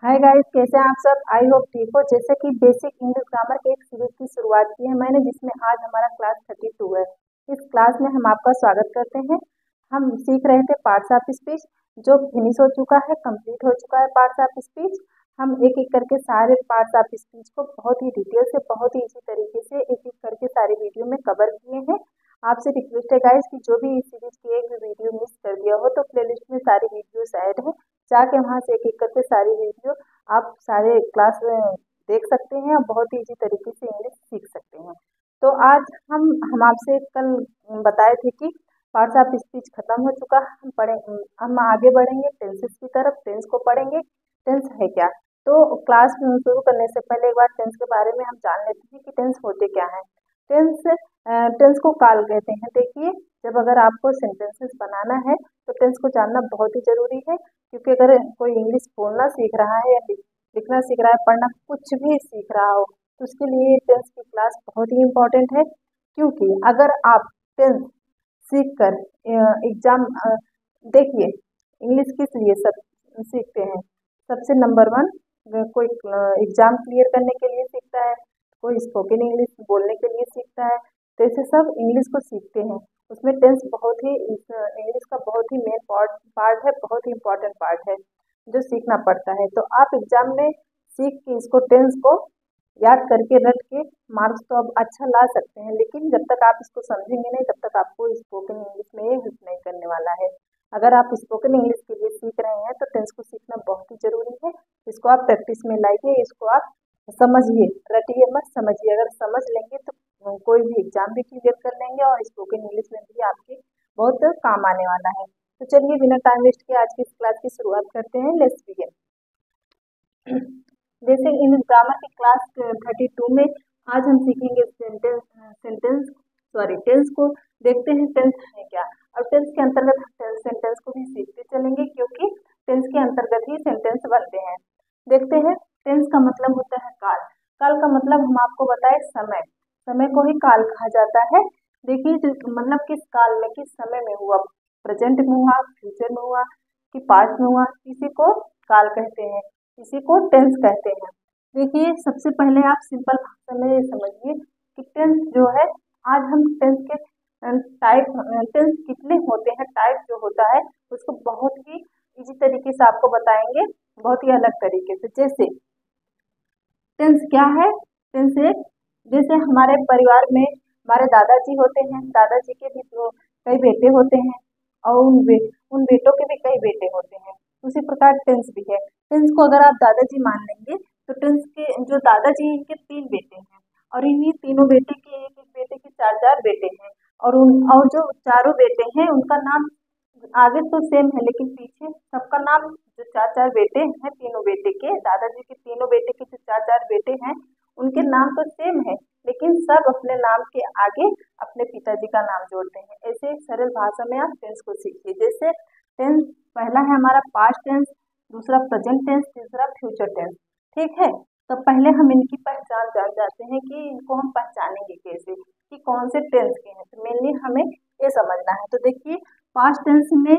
Hi guys, कैसे हैं आप सब। आई होप ठीक हो। जैसे कि बेसिक इंग्लिश ग्रामर के एक सीरीज की शुरुआत की है मैंने, जिसमें आज हमारा क्लास 32 है। इस क्लास में हम आपका स्वागत करते हैं। हम सीख रहे थे पार्ट्स ऑफ स्पीच, जो फिनिश हो चुका है, कंप्लीट हो चुका है पार्ट्स ऑफ स्पीच। हम एक एक करके सारे पार्ट्स ऑफ स्पीच को बहुत ही डिटेल से, बहुत ही इजी तरीके से एक एक करके सारी वीडियो में कवर किए हैं। आपसे रिक्वेस्ट है गाइस कि जो भी इस सीरीज की एक भी वीडियो मिस कर दिया हो तो प्लेलिस्ट में सारी वीडियोस ऐड है, जाके वहां से एक एक करके सारी वीडियो आप सारे क्लास देख सकते हैं और बहुत ही इजी तरीके से इंग्लिश सीख सकते हैं। तो आज हम आपसे कल बताए थे कि पार्ट्स ऑफ स्पीच खत्म हो चुका है। हम आगे बढ़ेंगे टेंसेस की तरफ। टेंस को पढ़ेंगे। टेंस है क्या। तो क्लास शुरू करने से पहले एक बार टेंस के बारे में हम जान लेते हैं कि टेंस होते क्या है। टेंस टेंस को काल कहते हैं। देखिए, जब अगर आपको सेंटेंसेस बनाना है तो टेंस को जानना बहुत ही जरूरी है, क्योंकि अगर कोई इंग्लिश बोलना सीख रहा है या लिखना सीख रहा है, पढ़ना कुछ भी सीख रहा हो, तो उसके लिए टेंस की क्लास बहुत ही इम्पोर्टेंट है। क्योंकि अगर आप टेंस सीख कर एग्जाम देखिए, इंग्लिश किस लिए सब सीखते हैं। सबसे नंबर वन, कोई एग्जाम क्लियर करने के लिए सीखता है, कोई स्पोकन इंग्लिश बोलने के लिए सीखता है। तो ऐसे सब इंग्लिश को सीखते हैं। उसमें टेंस बहुत ही इंग्लिश का बहुत ही मेन पार्ट है, बहुत ही इम्पोर्टेंट पार्ट है जो सीखना पड़ता है। तो आप एग्जाम में सीख के इसको टेंस को याद करके रट के मार्क्स तो अब अच्छा ला सकते हैं, लेकिन जब तक आप इसको समझेंगे नहीं तब तक आपको स्पोकन इंग्लिश में ये हेल्प नहीं करने वाला है। अगर आप स्पोकन इंग्लिश के लिए सीख रहे हैं तो टेंस को सीखना बहुत ही जरूरी है। इसको आप प्रैक्टिस में लाइए, इसको आप समझिए, रटिए मत, समझिए। अगर समझ लेंगे तो कोई भी एग्जाम भी क्लियर कर लेंगे और स्पोकन इंग्लिश में भी आपके बहुत काम आने वाला है। तो चलिए, बिना टाइम वेस्ट किए आज की इस क्लास की शुरुआत करते हैं। Let's begin. जैसे इंग्लिश ग्रामर की क्लास 32 में आज हम सीखेंगे टेंस को। देखते हैं टेंस है क्या। और टेंस के अंतर्गत सेंटेंस को भी सीखते चलेंगे, क्योंकि टेंस के अंतर्गत ही सेंटेंस बनते हैं। देखते हैं, टेंस का मतलब होता है काल। काल का मतलब हम आपको बताए समय। समय को ही काल कहा जाता है। देखिए, मतलब किस काल में, किस समय में हुआ, प्रेजेंट में हुआ, फ्यूचर में हुआ कि पास्ट में हुआ, इसी को काल कहते हैं, इसी को टेंस कहते हैं। देखिए, सबसे पहले आप सिंपल भाषा में ये समझिए कि टेंस जो है, आज हम टेंस के टाइप, टेंस कितने होते हैं, टाइप जो होता है उसको बहुत ही इजी तरीके से आपको बताएंगे, बहुत ही अलग तरीके से। जैसे टेंस क्या है। टेंस एक, जैसे हमारे परिवार में हमारे दादाजी होते हैं, दादाजी के भी तो कई बेटे होते हैं और उन बेटों के भी कई बेटे होते हैं। उसी प्रकार टेंस भी है। टेंस को अगर आप दादाजी मान लेंगे तो टेंस के जो दादाजी हैं, इनके 3 बेटे हैं और इन्हीं तीनों बेटे के एक एक बेटे के 4 4 बेटे हैं। और जो चारों बेटे हैं उनका नाम आगे तो सेम है, लेकिन पीछे सबका नाम, जो 4 4 बेटे हैं, तीनों बेटे के, दादाजी के तीनों बेटे के जो 4 4 बेटे हैं, उनके नाम तो सेम है, लेकिन सब अपने नाम के आगे अपने पिताजी का नाम जोड़ते हैं। ऐसे एक सरल भाषा में आप टेंस को सीखिए। जैसे टेंस पहला है हमारा पास्ट टेंस, दूसरा प्रेजेंट टेंस, तीसरा फ्यूचर टेंस। ठीक है, तो पहले हम इनकी पहचान जान जाते हैं कि इनको हम पहचानेंगे कैसे, कि कौन से टेंस के हैं। तो मेनली हमें ये समझना है। तो देखिए, पास्ट टेंस में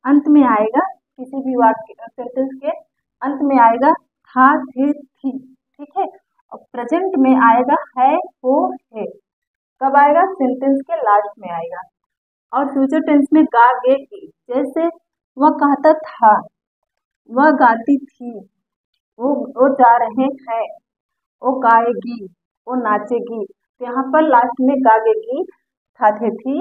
अंत में आएगा, किसी भी वाक्य सेंटेंस के अंत में आएगा था, थे, थी। ठीक है, और प्रेजेंट में आएगा है, हो, है। कब आएगा, सेंटेंस के लास्ट में आएगा। और फ्यूचर टेंस में गा, गे, गी। जैसे वह कहता था, वह गाती थी, वो जा रहे हैं, वो गाएगी, वो नाचेगी। तो यहाँ पर लास्ट में गाएगी, था, थे, थी,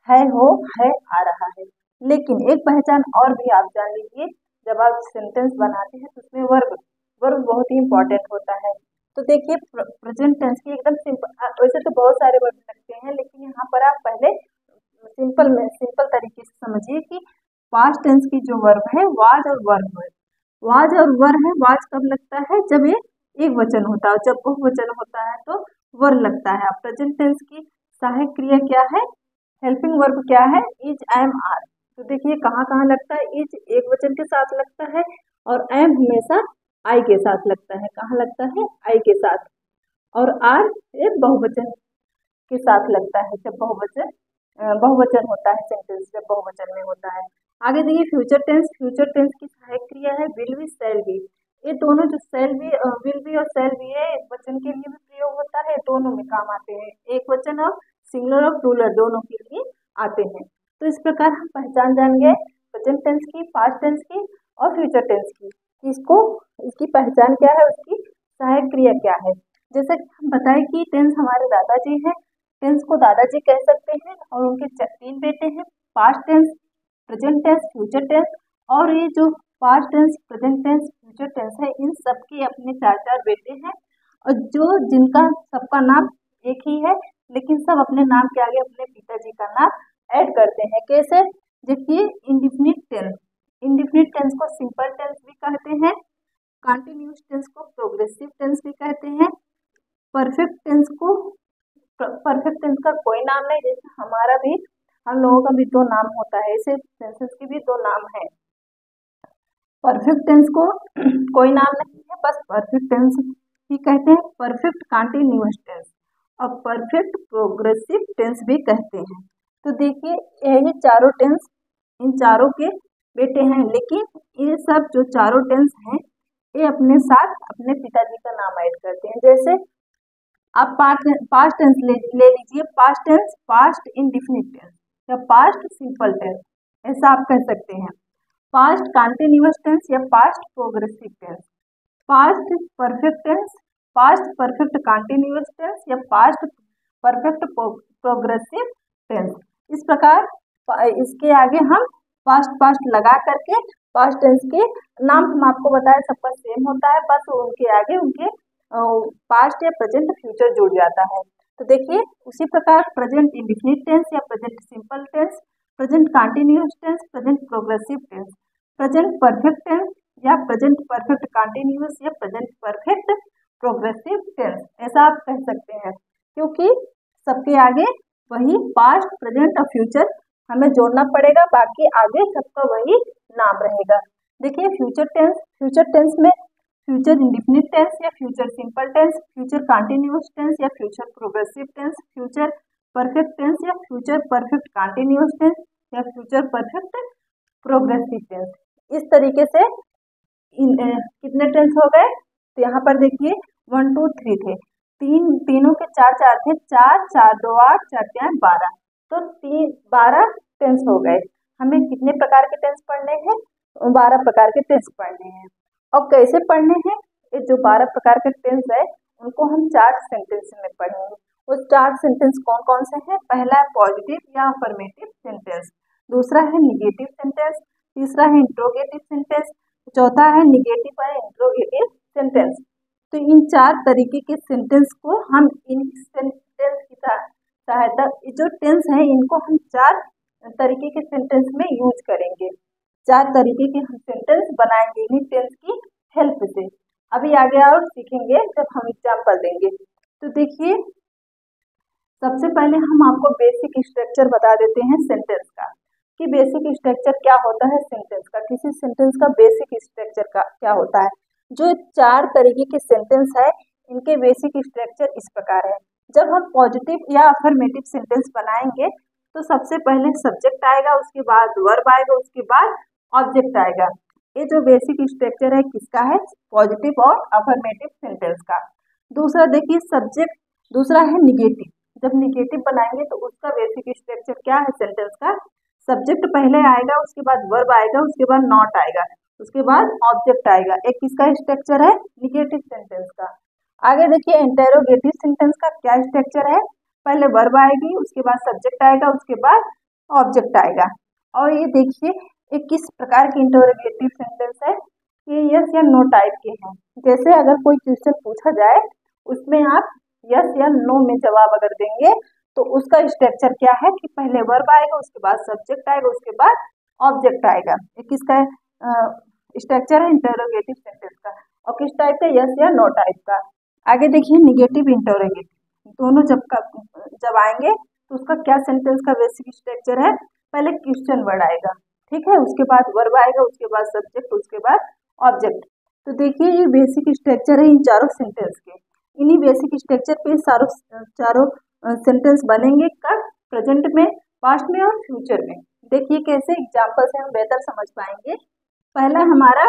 है, हो, है आ रहा है। लेकिन एक पहचान और भी आप जान लीजिए, जब आप सेंटेंस बनाते हैं तो उसमें वर्ब वर्ब बहुत ही इंपॉर्टेंट होता है। तो देखिए, प्रेजेंट टेंस की एकदम सिंपल, वैसे तो बहुत सारे वर्ब लगते हैं, लेकिन यहाँ पर आप पहले सिंपल तरीके से समझिए कि पास्ट टेंस की जो वर्ब है, वाज और वर्ब है। वाज और वर है। वाज कब लगता है, जब ये एक वचन होता है, जब बहुवचन होता है तो वर लगता है। अब प्रेजेंट टेंस की सहायक क्रिया क्या है, हेल्पिंग वर्ब क्या है, इज, एम, आर। तो देखिए कहाँ कहाँ लगता है। इज एक वचन के साथ लगता है और एम हमेशा आई के साथ लगता है। कहाँ लगता है, आई के साथ। और आर एक बहुवचन के साथ लगता है, जब बहुवचन होता है सेंटेंस, जब बहुवचन में होता है। आगे देखिए फ्यूचर टेंस। फ्यूचर टेंस की सहायक क्रिया है विल बी, शैल बी। ये दोनों जो सेल भी विल भी और सेल भी है, एक वचन के लिए भी प्रयोग होता है, दोनों में काम आते हैं, एक वचन और सिंगुलर और प्लूरल दोनों के लिए आते हैं। तो इस प्रकार हम पहचान जान गए प्रेजेंट टेंस की, पास्ट टेंस की और फ्यूचर टेंस की। इसको इसकी पहचान क्या है, उसकी सहायक क्रिया क्या है। जैसे कि हम बताएं कि टेंस हमारे दादाजी हैं, टेंस को दादाजी कह सकते हैं और उनके 3 बेटे हैं, past tense, present tense, future tense. और ये जो past tense, present tense, future tense है, इन सबके अपने 4 बेटे हैं और जो जिनका सबका नाम एक ही है, लेकिन सब अपने नाम के आगे अपने पिताजी का नाम ऐड करते हैं। कैसे? देखिए, इंडिफिनिट टेंस, इंडिफिनिट टेंस को सिंपल टेंस भी कहते हैं, कंटिन्यूअस टेंस को प्रोग्रेसिव टेंस भी कहते हैं, परफेक्ट टेंस को, परफेक्ट टेंस का कोई नाम नहीं, जैसे हमारा भी, हम लोगों का भी 2 नाम होता है, ऐसे टेंसेस के भी 2 नाम है। परफेक्ट टेंस को कोई नाम नहीं है, बस परफेक्ट टेंस ही कहते हैं, परफेक्ट कंटिन्यूअस टेंस और परफेक्ट प्रोग्रेसिव टेंस भी कहते हैं। तो देखिए, ये चारों टेंस इन चारों के बेटे हैं, लेकिन ये सब जो चारों टेंस हैं, ये अपने साथ अपने पिताजी का नाम ऐड करते हैं। जैसे आप पास्ट टेंस ले लीजिए, past tense past indefinite tense या पास्ट सिंपल टेंस, ऐसा आप कह सकते हैं। पास्ट कंटिन्यूअस टेंस या past progressive tense, past perfect tense, past perfect continuous tense या पास्ट परफेक्ट प्रोग्रेसिव टेंस। इस प्रकार इसके आगे हम पास्ट लगा करके पास्ट टेंस के नाम हम आपको बताया सबका सेम होता है, बस उनके आगे उनके पास्ट या प्रेजेंट फ्यूचर जुड़ जाता है। तो देखिए, उसी प्रकार प्रेजेंट इंडिफिनिट टेंस या present simple tense, present continuous tense, present progressive tense, present perfect tense या प्रेजेंट परफेक्ट कंटिन्यूअस या प्रेजेंट परफेक्ट प्रोग्रेसिव टेंस, ऐसा आप कह सकते हैं, क्योंकि सबके आगे वही पास्ट, प्रेजेंट और फ्यूचर हमें जोड़ना पड़ेगा, बाकी आगे सबका वही नाम रहेगा। देखिए, फ्यूचर टेंस में फ्यूचर इंडिफिनिट टेंस या future simple tense, future continuous tense या future progressive tense, future perfect tense या फ्यूचर परफेक्ट कंटिन्यूअस टेंस या फ्यूचर परफेक्ट प्रोग्रेसिव टेंस। इस तरीके से कितने टेंस हो गए? तो यहाँ पर देखिए 1 2 3 थे, तीनों के 4 थे, 4 4 2 8 4 3 12, तो 12 टेंस हो गए। हमें कितने प्रकार के टेंस पढ़ने हैं? 12 प्रकार के टेंस पढ़ने हैं। और कैसे पढ़ने हैं? ये जो 12 प्रकार के टेंस है, उनको हम 4 सेंटेंस में पढ़ेंगे। वो 4 सेंटेंस कौन कौन से हैं? पहला है पॉजिटिव या अफर्मेटिव सेंटेंस, दूसरा है निगेटिव सेंटेंस, तीसरा है इंट्रोगेटिव सेंटेंस, चौथा है निगेटिव या इंट्रोगेटिव सेंटेंस। तो इन 4 तरीके के सेंटेंस को हम इन सेंटेंस की सहायता, जो टेंस है इनको हम 4 तरीके के सेंटेंस में यूज करेंगे, 4 तरीके के हम सेंटेंस बनाएंगे इन्हीं टेंस की हेल्प से। अभी आगे और सीखेंगे जब हम एग्जाम्पल देंगे। तो देखिए, सबसे पहले हम आपको बेसिक स्ट्रक्चर बता देते हैं सेंटेंस का, कि बेसिक स्ट्रक्चर क्या होता है सेंटेंस का, किसी सेंटेंस का बेसिक स्ट्रक्चर का क्या होता है। जो 4 तरीके के सेंटेंस है, इनके बेसिक स्ट्रक्चर इस प्रकार है। जब हम पॉजिटिव या अफर्मेटिव सेंटेंस बनाएंगे तो सबसे पहले सब्जेक्ट आएगा, उसके बाद वर्ब आएगा, उसके बाद ऑब्जेक्ट आएगा। ये जो बेसिक स्ट्रक्चर है किसका है? पॉजिटिव और अफर्मेटिव सेंटेंस का। दूसरा देखिए सब्जेक्ट, दूसरा है निगेटिव। जब निगेटिव बनाएंगे तो उसका बेसिक स्ट्रक्चर क्या है सेंटेंस का? सब्जेक्ट पहले आएगा, उसके बाद वर्ब आएगा, उसके बाद नॉट आएगा, उसके बाद ऑब्जेक्ट आएगा। एक किसका स्ट्रक्चर है? निगेटिव सेंटेंस का। आगे देखिए इंटेरोगेटिव सेंटेंस का क्या स्ट्रक्चर है? पहले वर्ब आएगी, उसके बाद सब्जेक्ट आएगा, उसके बाद ऑब्जेक्ट आएगा। और ये देखिए ये किस प्रकार की इंटेरोगेटिव सेंटेंस है, ये यस या नो टाइप के हैं। जैसे अगर कोई क्वेश्चन पूछा जाए, उसमें आप यस या नो में जवाब अगर देंगे तो उसका स्ट्रक्चर क्या है कि पहले वर्ब आएगा, उसके बाद सब्जेक्ट आएगा, उसके बाद ऑब्जेक्ट आएगा। ये किसका स्ट्रक्चर है? इंटेरोगेटिव सेंटेंस का। और किस टाइप का? यस या नो टाइप का। आगे देखिए निगेटिव इंटेरोगेटिव, दोनों जब आएंगे तो उसका क्या सेंटेंस का बेसिक स्ट्रक्चर है? पहले क्वेश्चन वर्ड आएगा, ठीक है, उसके बाद वर्ब आएगा, उसके बाद सब्जेक्ट, उसके बाद ऑब्जेक्ट। तो देखिए ये बेसिक स्ट्रक्चर है इन चारों सेंटेंस के। इन्हीं बेसिक स्ट्रक्चर पे चारों सेंटेंस बनेंगे, कब? प्रेजेंट में, पास्ट में और फ्यूचर में। देखिए कैसे, एग्जाम्पल से हम बेहतर समझ पाएंगे। पहला हमारा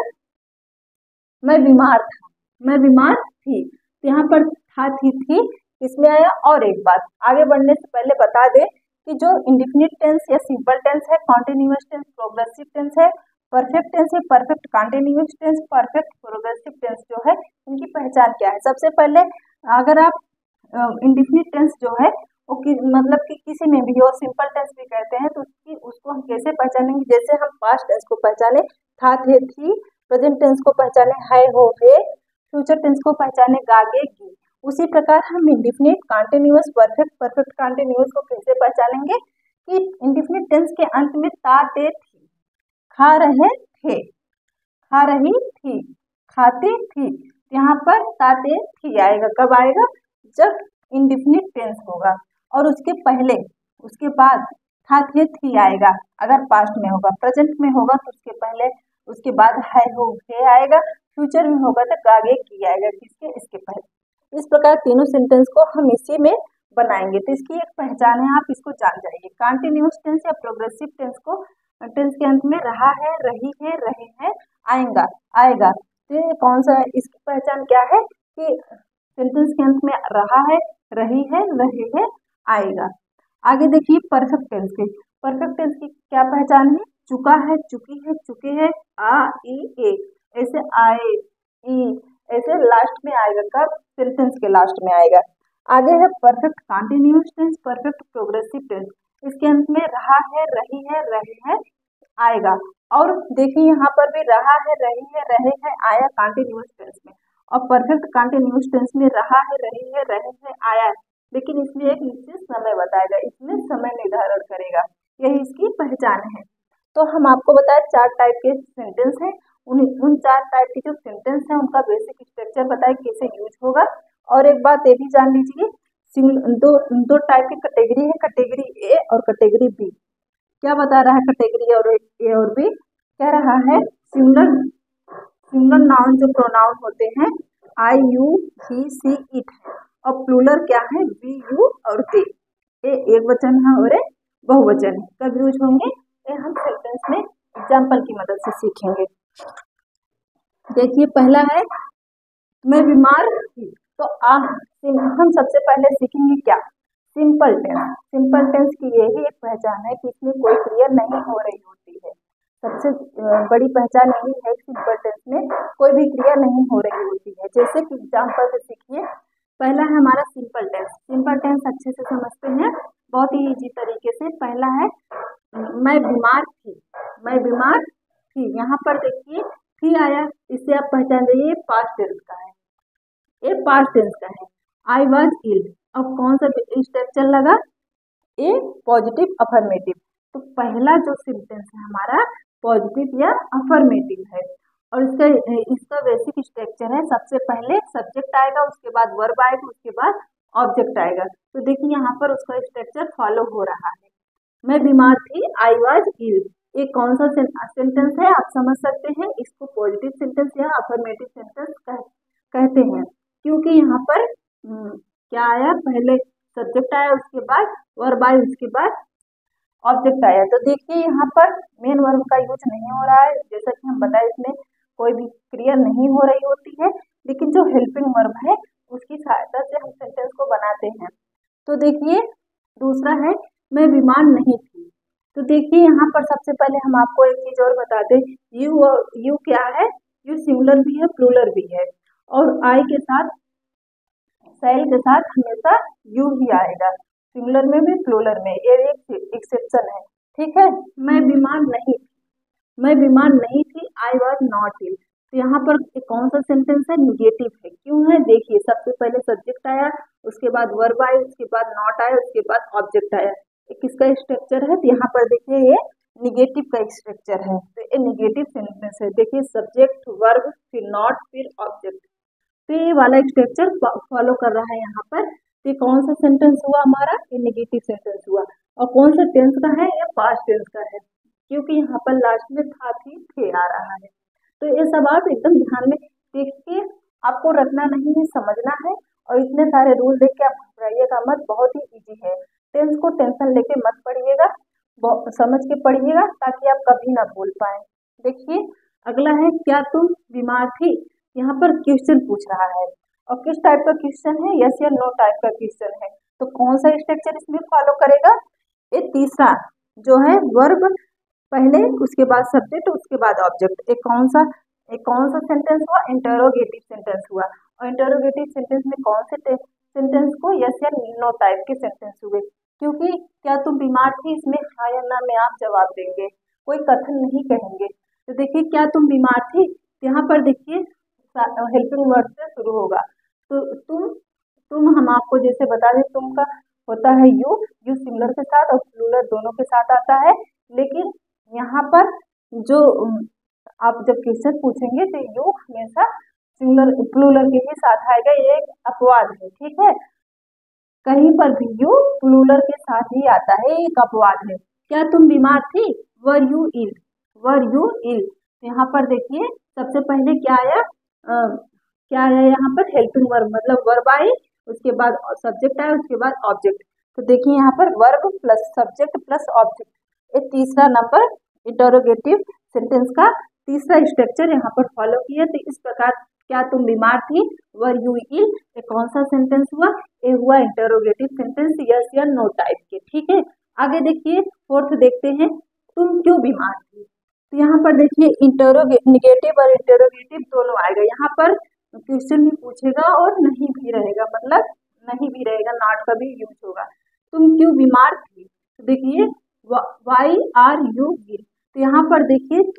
मैं बीमार था, मैं बीमार थी। तो यहाँ पर था थी इसमें आया। और एक बात आगे बढ़ने से पहले बता दें कि जो इंडेफिनिट टेंस या सिंपल टेंस है, कॉन्टिन्यूअस टेंस, प्रोग्रेसिव टेंस है, परफेक्ट टेंस है, perfect continuous tense, perfect progressive tense जो है, इनकी पहचान क्या है। सबसे पहले अगर आप इंडेफिनिट टेंस जो है वो मतलब कि किसी में भी हो, सिंपल टेंस भी कहते हैं, तो उसको हम कैसे पहचानेंगे। जैसे हम पास्ट टेंस को पहचाने था, थे, थी, प्रेजेंट टेंस को पहचाने है, हो, है, फ्यूचर टेंस को पहचाने गा, गे, गी, उसी प्रकार हम indefinite, continuous, perfect, perfect continuous को कैसे पहचानेंगे कि इंडेफिनिट टेंस के अंत में ता, ते, थी, खा रहे थे, खा रही थी, खाती थी, यहाँ पर ता, ते, थी आएगा। कब आएगा? जब इंडेफिनिट टेंस होगा। और उसके पहले उसके बाद था, थे, थी आएगा अगर पास्ट में होगा। प्रेजेंट में होगा तो उसके पहले उसके बाद है, हो, हे आएगा। फ्यूचर में होगा तो गा, गे, गी आएगा। किसके? इसके पहले। इस प्रकार तीनों सेंटेंस को हम इसी में बनाएंगे। तो इसकी एक पहचान है, आप इसको जान जाइए। कॉन्टिन्यूअस टेंस या प्रोग्रेसिव टेंस को टेंस के अंत में रहा है, रही है, रहे हैं, आएगा, आएगा। तो ये कौन सा है? इसकी पहचान क्या है कि सेंटेंस के अंत में रहा है, रही है, रहे हैं, आएगा। आगे देखिए परफेक्ट टेंस की। परफेक्ट टेंस की क्या पहचान है? चुका है, चुकी है, चुके हैं, आ, ई, ए, ऐसे आए, ई, ऐसे लास्ट में आएगा। कब? सेंटेंस के लास्ट में आएगा। आगे है perfect continuous tense, perfect progressive tense. इसके अंत में रहा है, रही है, रहे हैं, आएगा। और देखिए यहाँ पर भी रहा है, रही है, रहे हैं, आया कॉन्टिन्यूअस टेंस में। और परफेक्ट कॉन्टिन्यूअस टेंस में रहा है, रही है, रहे हैं, आया, लेकिन इसमें एक निश्चित समय बताएगा, इसमें समय निर्धारण करेगा। यही इसकी पहचान है। तो हम आपको बताए 4 टाइप के सेंटेंस हैं। उन 4 टाइप के जो सेंटेंस हैं उनका बेसिक स्ट्रक्चर बताए कैसे यूज होगा। और एक बात ये भी जान लीजिए, दो टाइप की कैटेगरी है, कैटेगरी ए और कैटेगरी बी। क्या बता रहा है कैटेगरी और ए और बी? कह रहा है सिंगुलर नाउन जो प्रोनाउन होते हैं आई, यू, ही, सी, इट है। और प्लूरल क्या है? वी, यू और दे। ये एक वचन है और एक बहुवचन है। कब यूज होंगे? ये हम सेंटेंस में एग्जाम्पल की मदद से सीखेंगे। देखिए पहला है मैं बीमार थी। तो हम सबसे पहले सीखेंगे क्या? Simple tense. सिंपल टेंस की यही एक पहचान है कि इसमें कोई क्रिया नहीं हो रही होती है। सबसे बड़ी पहचान यही है कि सिंपल टेंस में कोई भी क्रिया नहीं हो रही होती है। जैसे कि एग्जाम्पल से सीखिए। पहला है हमारा सिंपल टेंस। सिंपल टेंस अच्छे से समझते हैं, बहुत ही इजी तरीके से। पहला है मैं बीमार थी, मैं बीमार थी। यहाँ पर देखिए थी आया, इससे आप पहचान जाइए पास्ट टेंस का है, ये पास्ट टेंस का है। आई वॉज इल, अब कौन सा स्ट्रक्चर लगा? ए पॉजिटिव अफर्मेटिव। तो पहला जो सेंटेंस है हमारा पॉजिटिव या अफर्मेटिव है। और इसका बेसिक स्ट्रक्चर है, सबसे पहले सब्जेक्ट आएगा, उसके बाद वर्ब आएगा, उसके बाद ऑब्जेक्ट आएगा। तो देखिए यहाँ पर उसका स्ट्रक्चर फॉलो हो रहा है। मैं बीमार थी, आई वॉज इल। ये कौन सा सेंटेंस है आप समझ सकते हैं। इसको पॉजिटिव सेंटेंस या अफर्मेटिव सेंटेंस कहते हैं, क्योंकि यहाँ पर क्या आया? पहले सब्जेक्ट आया, उसके बाद वर्ब आया, उसके बाद ऑब्जेक्ट आया। तो देखिए यहाँ पर मेन वर्ब का यूज नहीं हो रहा है। जैसा कि हम बताए इसमें कोई भी क्रिया नहीं हो रही होती है, लेकिन जो हेल्पिंग वर्ब है उसकी सहायता से हम सेंटेंस को बनाते हैं। तो देखिए दूसरा है मैं बीमार नहीं थी। तो देखिए यहाँ पर सबसे पहले हम आपको एक चीज और बता दें, यू क्या है? यू सिंगुलर भी है, प्लूरल भी है। और आई के साथ, सेल के साथ हमेशा यू ही आएगा, सिंगुलर में भी प्लूरल में। ये एक एक्सेप्शन है, ठीक है। मैं बीमार नहीं थी, मैं बीमार नहीं थी, आई वॉज नॉट इल। तो यहाँ पर कौन सा सेंटेंस है? निगेटिव है। क्यों है? देखिए सबसे पहले सब्जेक्ट आया, उसके बाद वर्ब आया, उसके बाद नॉट आया, उसके बाद ऑब्जेक्ट आया। किसका स्ट्रक्चर है? तो यहाँ पर देखिए ये निगेटिव का स्ट्रक्चर है। तो ये निगेटिव सेंटेंस है। देखिए सब्जेक्ट, वर्ब, फिर नॉट, फिर ऑब्जेक्ट। तो ये वाला स्ट्रक्चर फॉलो कर रहा है यहाँ पर। तो कौन सा सेंटेंस हुआ हमारा? ये नेगेटिव सेंटेंस हुआ। और कौन सा टेंस का है? ये पास्ट टेंस का है, क्योंकि यहाँ पर लास्ट में था, थी, थे आ रहा है। तो ये सब आप एकदम ध्यान में देखिए, आपको रखना नहीं है, समझना है। और इतने सारे रूल देख के आप घबराइएगा मत, बहुत ही इजी है। टेंस को टेंशन लेके मत पढ़िएगा, समझ के पढ़िएगा, ताकि आप कभी ना भूल पाए। देखिए अगला है क्या तुम बीमार थी? यहाँ पर क्वेश्चन पूछ रहा है और किस टाइप का क्वेश्चन है, यस या नो टाइप का क्वेश्चन है। तो कौन सा स्ट्रक्चर इसमें फॉलो करेगा, ये तीसरा जो है वर्ब पहले, उसके बाद सब्जेक्ट, उसके बाद ऑब्जेक्ट। एक कौन सा सेंटेंस हुआ, इंटरोगेटिव सेंटेंस हुआ। और इंटरोगेटिव सेंटेंस में कौन से सेंटेंस को यस या नो टाइप के सेंटेंस हुए, क्योंकि क्या तुम बीमार थी, इसमें हाँ या ना में आप जवाब देंगे, कोई कथन नहीं कहेंगे। तो देखिए क्या तुम बीमार थी, यहाँ पर देखिए हेल्पिंग वर्ड से शुरू होगा। तो तुम हम आपको जैसे बता दें, तुम का होता है यू सिंगुलर के साथ और प्लूरल दोनों के साथ आता है। लेकिन यहाँ पर जो आप जब क्वेश्चन पूछेंगे तो यू हमेशा सिंगुलर प्लूरल के ही साथ आएगा, ये एक अपवाद है, ठीक है। कहीं पर भी यू प्लूरल के साथ ही आता है, एक अपवाद है। क्या तुम बीमार थी, were you ill, were you इल। यहाँ पर देखिए सबसे पहले क्या आया, यहाँ पर हेल्पिंग वर्ब, मतलब वर्ब आई, उसके बाद सब्जेक्ट आया, उसके बाद ऑब्जेक्ट। तो देखिए यहाँ पर verb plus subject plus object, ये तीसरा नंबर इंटरोगेटिव सेंटेंस का तीसरा स्ट्रक्चर यहाँ पर फॉलो किया। तो इस प्रकार क्या तुम बीमार थी, वर यू इल, ये कौन सा सेंटेंस हुआ, ये हुआ इंटरोगेटिव सेंटेंस, यस या नो टाइप के, ठीक है। आगे देखिए फोर्थ देखते हैं, तुम क्यों बीमार थी। तो यहाँ पर देखिए निगेटिव और इंटरोगेटिव दोनों आएगा। यहाँ पर क्वेश्चन भी पूछेगा और नहीं भी रहेगा, मतलब नहीं भी रहेगा, नॉट का भी यूज होगा। तुम क्यों बीमार थी, तो देखिए वाई आर यू इल। तो यहाँ पर देखिए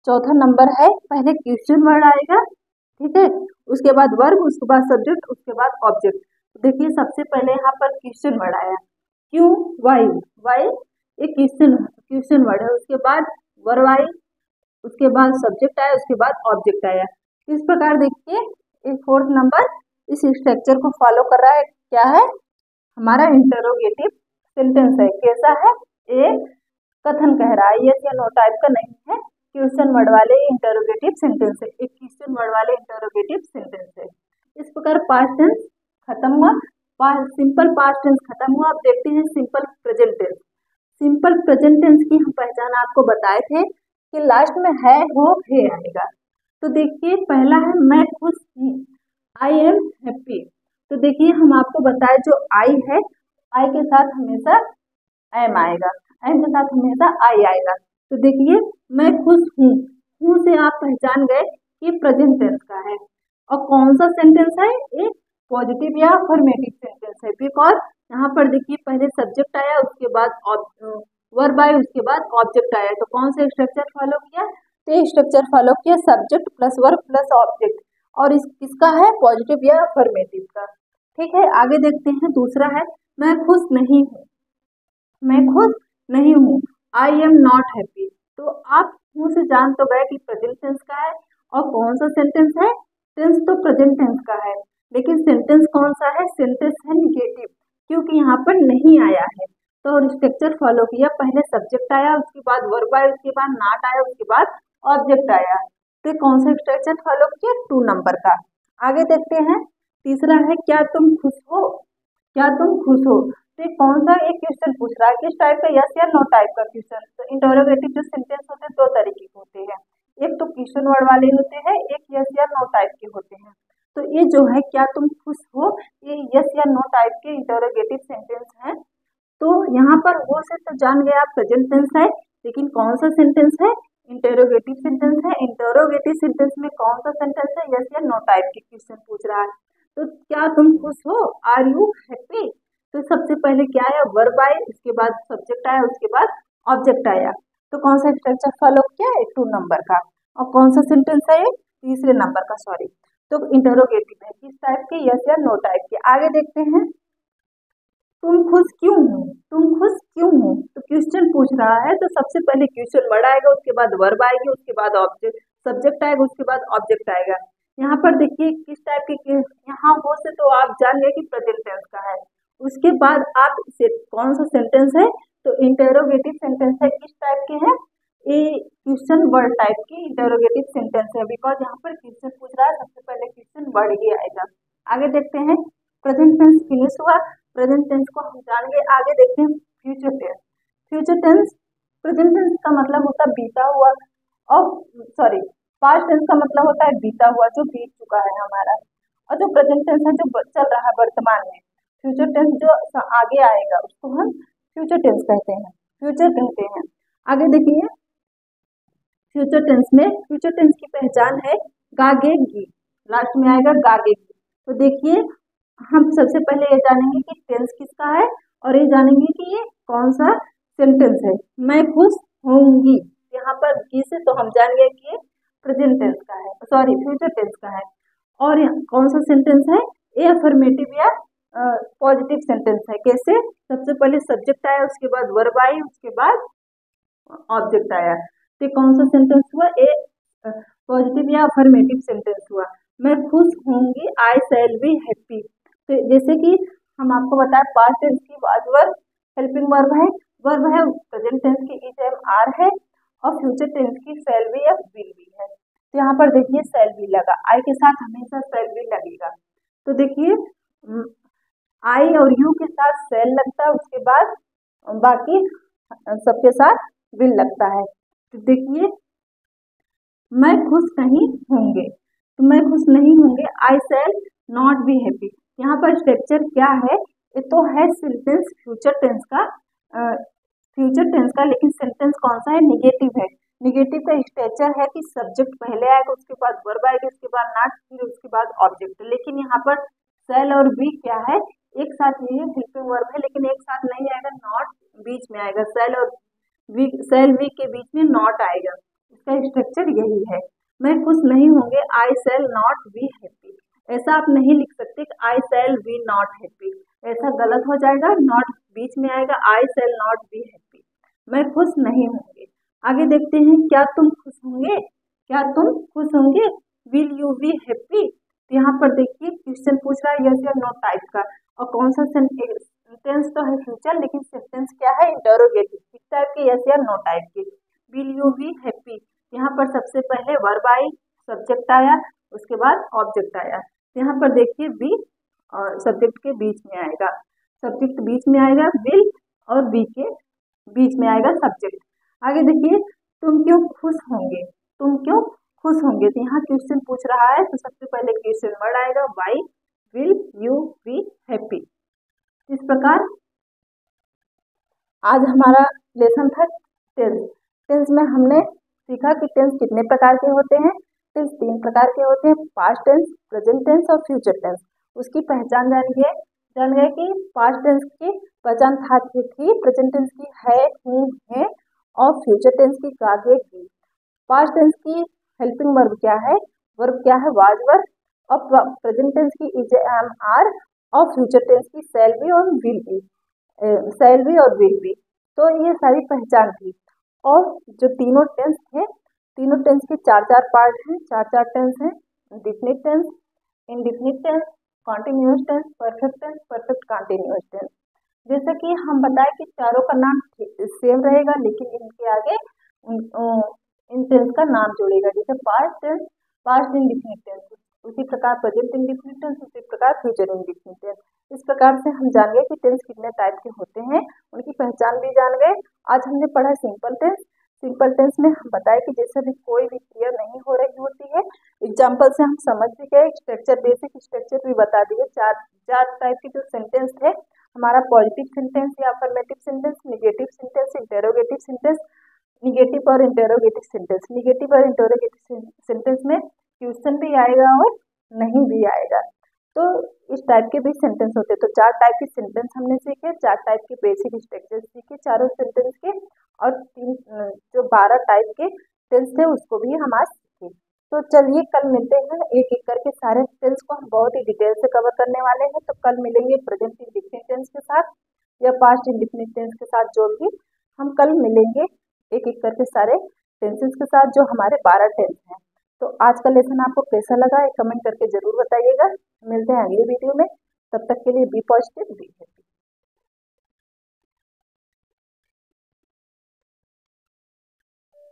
चौथा नंबर है, पहले क्वेश्चन वर्ड आएगा, ठीक है, उसके बाद वर्ब, उसके बाद सब्जेक्ट, उसके बाद ऑब्जेक्ट। देखिए सबसे पहले यहाँ पर क्वेश्चन वर्ड आया, क्यों, वाई ये क्वेश्चन वर्ड है, उसके बाद वर्ब आई, उसके बाद सब्जेक्ट आया, उसके बाद ऑब्जेक्ट आया। इस प्रकार देखिए एक फोर्थ नंबर इस स्ट्रक्चर को फॉलो कर रहा है, क्या है, हमारा इंटरोगेटिव सेंटेंस है। कैसा है, एक कथन कह रहा है, यस या नो टाइप का नहीं है, क्वेश्चन वर्ड वाले इंटरोगेटिव सेंटेंस है, एक क्वेश्चन वर्ड वाले इंटरोगेटिव सेंटेंस है। इस प्रकार पास्ट टेंस खत्म हुआ, सिंपल पास्ट टेंस खत्म हुआ। अब देखते हैं simple present tense. Simple present tense की हम पहचान आपको बताए थे कि लास्ट में है, हो, है आएगा। तो देखिए पहला है मैं खुश हूँ, आई एम हैप्पी। तो देखिए हम आपको बताए जो आई है, आई के साथ हमेशा एम आएगा, एम के साथ हमेशा आई आएगा। तो देखिए मैं खुश हूँ, हूँ से आप पहचान गए कि प्रेजेंट टेंस का है। और कौन सा सेंटेंस है, ये पॉजिटिव या अफर्मेटिव सेंटेंस है, बिकॉज यहाँ पर देखिए पहले सब्जेक्ट आया, उसके बाद वर्ब आया, उसके बाद ऑब्जेक्ट आया। तो कौन सा स्ट्रक्चर फॉलो किया, तो स्ट्रक्चर फॉलो किया subject plus verb plus object, और किसका है, पॉजिटिव या अफर्मेटिव का, ठीक है। आगे देखते हैं दूसरा है मैं खुश नहीं हूँ, मैं खुश नहीं हूँ, आई एम नॉट हैप्पी। तो आप मुँह से जान तो गए कि प्रेजेंट टेंस का है, और कौन सा सेंटेंस है, टेंस तो प्रेजेंट टेंस का है, लेकिन सेंटेंस कौन सा है, सेंटेंस है निगेटिव, क्योंकि यहाँ पर नहीं आया है। तो स्ट्रक्चर फॉलो किया, पहले सब्जेक्ट आया, उसके बाद वर्ब आया, उसके बाद नॉट आया, उसके बाद ऑब्जेक्ट आया। तो कौन सा स्ट्रक्चर फॉलो किया, 2 नंबर का। आगे देखते हैं तीसरा है क्या तुम खुश हो, क्या तुम खुश हो। तो कौन सा एक क्वेश्चन पूछ रहा है, किस टाइप का, यस या नो टाइप का क्वेश्चन। तो इंटरोगेटिव जो सेंटेंस होते हैं 2 तरीके के होते हैं, एक तो क्वेश्चन वर्ड वाले होते हैं, एक यस या नो टाइप के होते हैं। तो ये जो है क्या तुम खुश हो, ये यस या नो टाइप के इंटरोगेटिव सेंटेंस हैं। तो यहाँ पर वो से तो जान गए आप प्रेजेंट टेंस है, लेकिन कौन सा सेंटेंस है, इंटरोगेटिव सेंटेंस है। इंटरोगेटिव सेंटेंस में कौन सा सेंटेंस है, यस या नो टाइप के क्वेश्चन पूछ रहा है। तो क्या तुम खुश हो, आर यू हैप्पी। तो सबसे पहले क्या आया, वर्ब आया, उसके बाद सब्जेक्ट आया, उसके बाद ऑब्जेक्ट आया। तो कौन सा स्ट्रक्चर फॉलो किया है, 2 नंबर का। और कौन सा सेंटेंस है, तीसरे नंबर का, सॉरी। तो इंटरोगेटिव है, किस टाइप के, यस या नो टाइप के। आगे देखते हैं तुम खुश क्यों हो, तुम खुश क्यों हो। तो क्वेश्चन पूछ रहा है, तो सबसे पहले क्वेश्चन वर्ड आएगा, उसके बाद वर्ब आएगी, उसके बाद ऑब्जेक्ट सब्जेक्ट आएगा, उसके बाद ऑब्जेक्ट आएगा। यहाँ पर देखिए किस टाइप के, यहाँ हो से तो आप जान गए कि प्रेजेंट टेंस का है। उसके बाद आप इसे कौन सा सेंटेंस है, तो इंटरोगेटिव सेंटेंस है, किस टाइप के हैं, ये क्वेश्चन वर्ड टाइप की इंटरोगेटिव सेंटेंस है, बिकॉज यहाँ पर क्वेश्चन पूछ रहा है, सबसे पहले क्वेश्चन वर्ड ही आएगा। आगे देखते हैं प्रेजेंट टेंस फिनिश हुआ, प्रेजेंट टेंस को हम जान गए। आगे देखते हैं future tense. Future tense, present tense का मतलब होता है बीता हुआ, और सॉरी पास्ट टेंस का मतलब होता है बीता हुआ, जो बीत चुका है हमारा। और जो प्रेजेंट टेंस है, जो चल रहा है वर्तमान में। फ्यूचर टेंस जो आगे आएगा उसको हम फ्यूचर टेंस कहते हैं, फ्यूचर कहते हैं। आगे देखिए, फ्यूचर टेंस में फ्यूचर टेंस की पहचान है गागेगी, लास्ट में आएगा गागेगी। तो देखिए, हम सबसे पहले ये जानेंगे कि टेंस किसका है, और ये जानेंगे कि ये कौन सा सेंटेंस है। मैं खुश होंगी, यहाँ पर की से तो हम जान गए कि ये प्रेजेंट टेंस का है, सॉरी फ्यूचर टेंस का है। और कौन सा सेंटेंस है, ये अफर्मेटिव या पॉजिटिव सेंटेंस है। कैसे, सबसे पहले सब्जेक्ट आया, उसके बाद वर्ब आई, उसके बाद ऑब्जेक्ट आया। तो कौन सा सेंटेंस हुआ, ए पॉजिटिव या अफर्मेटिव सेंटेंस हुआ। मैं खुश होंगी, आई शैल बी हैप्पी। तो जैसे कि हम आपको बताएं, पास्ट टेंस की वाज वर्ब हेल्पिंग वर्ब है, प्रेजेंट टेंस की इज एम आर है, और फ्यूचर टेंस की शैल बी या विल बी है। तो यहाँ पर देखिए शैल बी लगा, आई के साथ हमेशा शैल बी लगेगा। तो देखिए आई और यू के साथ शैल लगता है, उसके बाद बाकी सबके साथ विल लगता है। तो देखिए, मैं खुश नहीं होंगे, तो मैं खुश नहीं होंगे, आई शैल नॉट बी हैप्पी। यहाँ पर स्ट्रक्चर क्या है, ये तो है सेंटेंस फ्यूचर टेंस का, लेकिन सेंटेंस कौन सा है, निगेटिव है। निगेटिव का स्ट्रक्चर है कि सब्जेक्ट पहले आएगा, उसके बाद वर्ब आएगा, उसके बाद नॉट, फिर उसके बाद ऑब्जेक्ट। लेकिन यहाँ पर शैल और बी क्या है, एक साथ ये हेल्पिंग वर्ब है, लेकिन एक साथ नहीं आएगा, नॉट बीच में आएगा, शैल और वी, शैल वी के बीच में नॉट आएगा। इसका स्ट्रक्चर यही है। मैं खुश नहीं होंगे, आई शैल नॉट बी हैप्पी। ऐसा आप नहीं लिख सकते कि आई शैल बी नॉट हैप्पी, ऐसा गलत हो जाएगा, नॉट बीच में आएगा, आई शैल नॉट बी हैप्पी। मैं खुश नहीं होंगे। आगे देखते हैं, क्या तुम खुश होंगे, क्या तुम खुश होंगे, विल यू बी हैप्पी। तो यहाँ पर देखिए क्वेश्चन पूछ रहा है यस या नो टाइप का, और कौन सा सेंटेंस तो है फ्यूचर, लेकिन सेंटेंस क्या है, इंटरोगेटिव, किस टाइप के, यस या नो टाइप के। विल यू बी हैप्पी, यहाँ पर सबसे पहले वर्ब आई, सब्जेक्ट आया, उसके बाद ऑब्जेक्ट आया। यहाँ पर देखिए बी और सब्जेक्ट के बीच में आएगा, सब्जेक्ट बीच में आएगा, विल और बी के बीच में आएगा सब्जेक्ट। आगे देखिए, तुम क्यों खुश होंगे, तुम क्यों खुश होंगे। तो यहाँ क्वेश्चन पूछ रहा है, तो सबसे पहले क्वेश्चन वर्ड आएगा, why will you be happy. इस प्रकार आज हमारा लेसन था टेंस। टेंस में हमने सीखा कि टेंस कितने प्रकार के होते हैं। टेंस 3 प्रकार के होते हैं, पास्ट टेंस, प्रेजेंट टेंस और फ्यूचर टेंस। उसकी पहचान जान गए कि पास्ट टेंस की पहचान था थी, प्रेजेंट टेंस की है, हूँ, है, और फ्यूचर टेंस की गागेगी। पास्ट टेंस की हेल्पिंग वर्ब क्या है, वाज वर्ब, और प्रेजेंट टेंस की इज एम आर, और फ्यूचर टेंस की शैल बी और विल बी, शैल बी और विल बी। तो ये सारी पहचान थी। और जो तीनों टेंस थे, तीनों टेंस के 4 पार्ट हैं, 4 टेंस हैं, definite tense, indefinite tense, continuous tense, perfect tense, perfect continuous tense. जैसे कि हम बताएं कि चारों का नाम सेम रहेगा, लेकिन इनके आगे इन टेंस का नाम जोड़ेगा। जैसे past tense, past indefinite tense, उसी प्रकार प्रेजेंट इंडिफिनिट टेंस, उसी प्रकार फ्यूचर इंडिफिनिट टेंस। इस प्रकार से हम जान गए कि टेंस कितने टाइप के होते हैं, उनकी पहचान भी जान गए। आज हमने पढ़ा सिंपल टेंस। सिंपल टेंस में हम बताए कि जैसे भी कोई भी क्रिया नहीं हो रही होती है, एग्जाम्पल से हम समझ भी गए, स्ट्रक्चर, बेसिक स्ट्रक्चर भी बता दिए। चार टाइप के जो सेंटेंस थे हमारा, पॉजिटिव सेंटेंस या affirmative sentence, negative sentence, interrogative sentence, negative और इंटेरोगेटिव सेंटेंस। निगेटिव और इंटेरोगेटिव सेंटेंस में क्वेश्चन भी आएगा और नहीं भी आएगा। तो इस टाइप के भी सेंटेंस होते हैं। तो 4 टाइप के सेंटेंस हमने सीखे, 4 टाइप के बेसिक स्ट्रक्चर सीखे चारों सेंटेंस के, और 12 टाइप के टेंस थे उसको भी हम आज सीखे। तो चलिए कल मिलते हैं, एक एक करके सारे टेंस को हम बहुत ही डिटेल से कवर करने वाले हैं। तो कल मिलेंगे प्रेजेंट इंडिफिनिट टेंस के साथ या पास्ट इंडिफिनिट टेंस के साथ, जो भी हम कल मिलेंगे एक एक करके सारे टेंसेस के साथ, जो हमारे 12 टेंस हैं। तो आज का लेसन आपको कैसा लगा, कमेंट करके जरूर बताइएगा। मिलते हैं अगली वीडियो में, तब तक के लिए बी पॉजिटिव, बी हैप्पी।